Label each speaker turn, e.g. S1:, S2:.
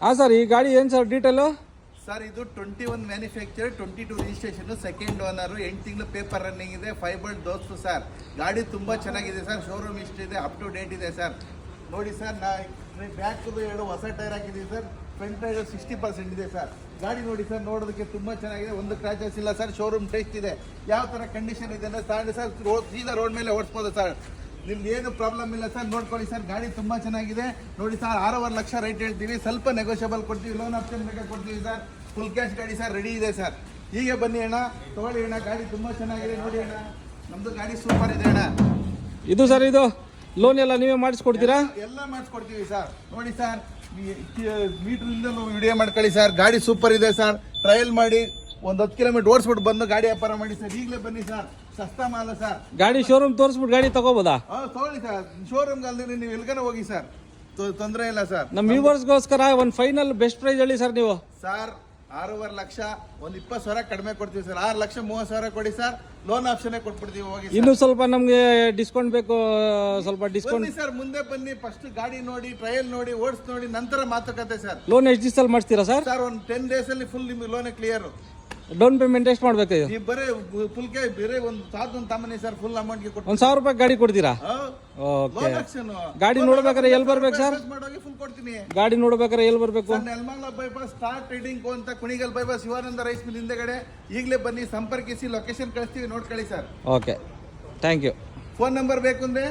S1: ಹಾಂ ಸರ್, ಈ ಗಾಡಿ ಏನು ಸರ್ ಡೀಟೇಲು?
S2: ಸರ್ ಇದು 21 ಮ್ಯಾನುಫ್ಯಾಕ್ಚರ್, 22 ರಿಜಿಸ್ಟ್ರೇಷನ್, ಸೆಕೆಂಡ್ ಓನರ್, 8 ತಿಂಗಳು ಪೇಪರ್ ರನ್ನಿಂಗ್ ಇದೆ, 5 ಬಲ್ಟ್ ದೋಸ್ತು ಸರ್. ಗಾಡಿ ತುಂಬ ಚೆನ್ನಾಗಿದೆ ಸರ್, ಶೋರೂಮ್ ಇಷ್ಟ ಇದೆ, ಅಪ್ ಟು ಡೇಟ್ ಇದೆ ಸರ್. ನೋಡಿ ಸರ್, ಬ್ಯಾಕ್ ಎರಡು ಹೊಸ ಟೈರ್ ಹಾಕಿದ್ದೀವಿ ಸರ್, ಫ್ರಂಟ್ ಟೈರ್ 60% ಇದೆ ಸರ್. ಗಾಡಿ ನೋಡಿ ಸರ್, ನೋಡೋದಕ್ಕೆ ತುಂಬ ಚೆನ್ನಾಗಿದೆ, ಒಂದು ಕ್ರ್ಯಾಚಸ್ ಇಲ್ಲ ಸರ್, ಶೋರೂಮ್ ಟೆಸ್ಟ್ ಇದೆ. ಯಾವ ಥರ ಕಂಡೀಷನ್ ಇದೆ ಅಂದರೆ ಸರ್ ಸೀದಾ ರೋಡ್ ಮೇಲೆ ಓಡಿಸ್ಬೋದು ಸರ್, ನಿಮ್ಗೆ ಏನು ಪ್ರಾಬ್ಲಮ್ ಇಲ್ಲ ಸರ್. ನೋಡ್ಕೊಳ್ಳಿ ಸರ್, ಗಾಡಿ ತುಂಬ ಚೆನ್ನಾಗಿದೆ. ನೋಡಿ ಸರ್, 6.5 ಲಕ್ಷ ರೇಟ್ ಹೇಳ್ತೀವಿ, ಸ್ವಲ್ಪ ನೆಗೋಷಿಯಬಲ್ ಕೊಡ್ತೀವಿ, ಲೋನ್ ಆಪ್ಷನ್ ಬೇಕಾಗಿ ಕೊಡ್ತೀವಿ ಸರ್. ಫುಲ್ ಕ್ಯಾಶ್ ಗಾಡಿ ಸರ್, ರೆಡಿ ಇದೆ ಸರ್. ಹೀಗೆ ಬನ್ನಿ ಅಣ್ಣ, ತೊಗೊಳ್ಳಿ ಅಣ್ಣ, ಗಾಡಿ ತುಂಬ ಚೆನ್ನಾಗಿದೆ. ನೋಡಿ ಅಣ್ಣ, ನಮ್ಮದು ಗಾಡಿ ಸೂಪರ್ ಇದೆ ಅಣ್ಣ.
S1: ಇದು ಸರ್, ಇದು ಲೋನ್ ಎಲ್ಲ ನೀವೇ ಮಾಡಿಸ್ಕೊಡ್ತೀರಾ?
S2: ಎಲ್ಲ ಮಾಡಿಸ್ಕೊಡ್ತೀವಿ ಸರ್. ನೋಡಿ ಸರ್, ಮೀಟ್ರಿಂದ ವಿಡಿಯೋ ಮಾಡ್ಕೊಳ್ಳಿ ಸರ್, ಗಾಡಿ ಸೂಪರ್ ಇದೆ ಸರ್. ಟ್ರಯಲ್ ಮಾಡಿ ಒಂದು 10 ಕಿಲೋಮೀಟರ್ ಓಡಿಸ್ಬಿಟ್ಟು ಬಂದು ಗಾಡಿ ವ್ಯಾಪಾರ ಮಾಡಿ ಸರ್. ಈಗಲೇ ಬನ್ನಿ ಸರ್, ಸಸ್ತಾ ಮಾಲ ಸರ್.
S1: ಗಾಡಿ ಶೋರೂಮ್ ತೋರಿಸ್ಬಿಟ್ಟು ಗಾಡಿ ತಗೋಬೋದಾ?
S2: ತಗೊಳ್ಳಿ ಸರ್, ಶೋರೂಮ್ಗೆ ಅಲ್ಲದೆ ನೀವು ಎಲ್ಗನ ಹೋಗಿ ಸರ್, ತೊಂದರೆ ಇಲ್ಲ ಸರ್.
S1: ನಮ್ಮ ವ್ಯೂವರ್ಸ್ಗೋಸ್ಕರ ಒಂದು ಫೈನಲ್ ಬೆಸ್ಟ್ ಪ್ರೈಸ್ ಹೇಳಿ ಸರ್ ನೀವು.
S2: ಸರ್ 6.5 ಲಕ್ಷ, ಒಂದು 20 ಸಾವಿರ ಕಡಿಮೆ ಕೊಡ್ತೀವಿ ಸರ್. 6,30,000 ಕೊಡಿ ಸರ್, ಲೋನ್ ಆಪ್ಷನ್ ಕೊಟ್ಬಿಡ್ತೀವಿ. ಹೋಗಿ
S1: ಇನ್ನು ಸ್ವಲ್ಪ ನಮಗೆ ಡಿಸ್ಕೌಂಟ್ ಬೇಕು, ಸ್ವಲ್ಪ ಡಿಸ್ಕೌಂಟ್
S2: ಸರ್. ಮುಂದೆ ಬನ್ನಿ, ಫಸ್ಟ್ ಗಾಡಿ ನೋಡಿ, ಟ್ರಯಲ್ ನೋಡಿ, ಓಡಿಸ್ ನೋಡಿ, ನಂತರ ಮಾತುಕತೆ ಸರ್.
S1: ಲೋನ್ ಎಷ್ಟು ದಿವಸದಲ್ಲಿ ಮಾಡಿಸ್ತೀರಾ ಸರ್?
S2: ಸರ್ ಒಂದು 10 days ಅಲ್ಲಿ ಫುಲ್ ನಿಮ್ಗೆ ಲೋನ್ ಕ್ಲಿಯರ್.
S1: ಡೌನ್ ಪೇಮೆಂಟ್ ಎಷ್ಟು ಮಾಡ್ಬೇಕು?
S2: ನೀವು ಬರೀ ಫುಲ್ ಗೆ ಬೇರೆ ಒಂದು ತಾಮನಿ ಸರ್, ಫುಲ್ ಅಮೌಂಟ್ ಗೆ ಕೊಟ್ಟು
S1: 1,000 ರೂಪಾಯಿ ಗಾಡಿ ಕೊಡ್ತೀರಾ? ಓಕೆ. ಗಾಡಿ ನೋಡ್ಬೇಕಾದ್ರೆ ಎಲ್ಲಿ ಬರ್ಬೇಕು ಸರ್?
S2: ಫುಲ್ ಕೊಡ್ತೀನಿ.
S1: ಗಾಡಿ ನೋಡ್ಬೇಕಾದ್ರೆ ಎಲ್ಲಿ ಬರ್ಬೇಕು?
S2: ನೆಲಮಂಗಲ ಬೈಪಾಸ್, ಸ್ಟಾರ್ ಟ್ರೇಡಿಂಗ್ ಅಂತ, Kunigal bypass, Shivananda rice mill ಹಿಂದೆಗಡೆ. ಈಗಲೇ ಬನ್ನಿ, ಸಂಪರ್ಕಿಸಿ, ಲೊಕೇಶನ್ ಕಳಿಸ್ತೀವಿ, ನೋಡ್ಕೊಳ್ಳಿ sir.
S1: Okay, thank you.
S2: Phone number ಬೇಕು ಅಂದ್ರೆ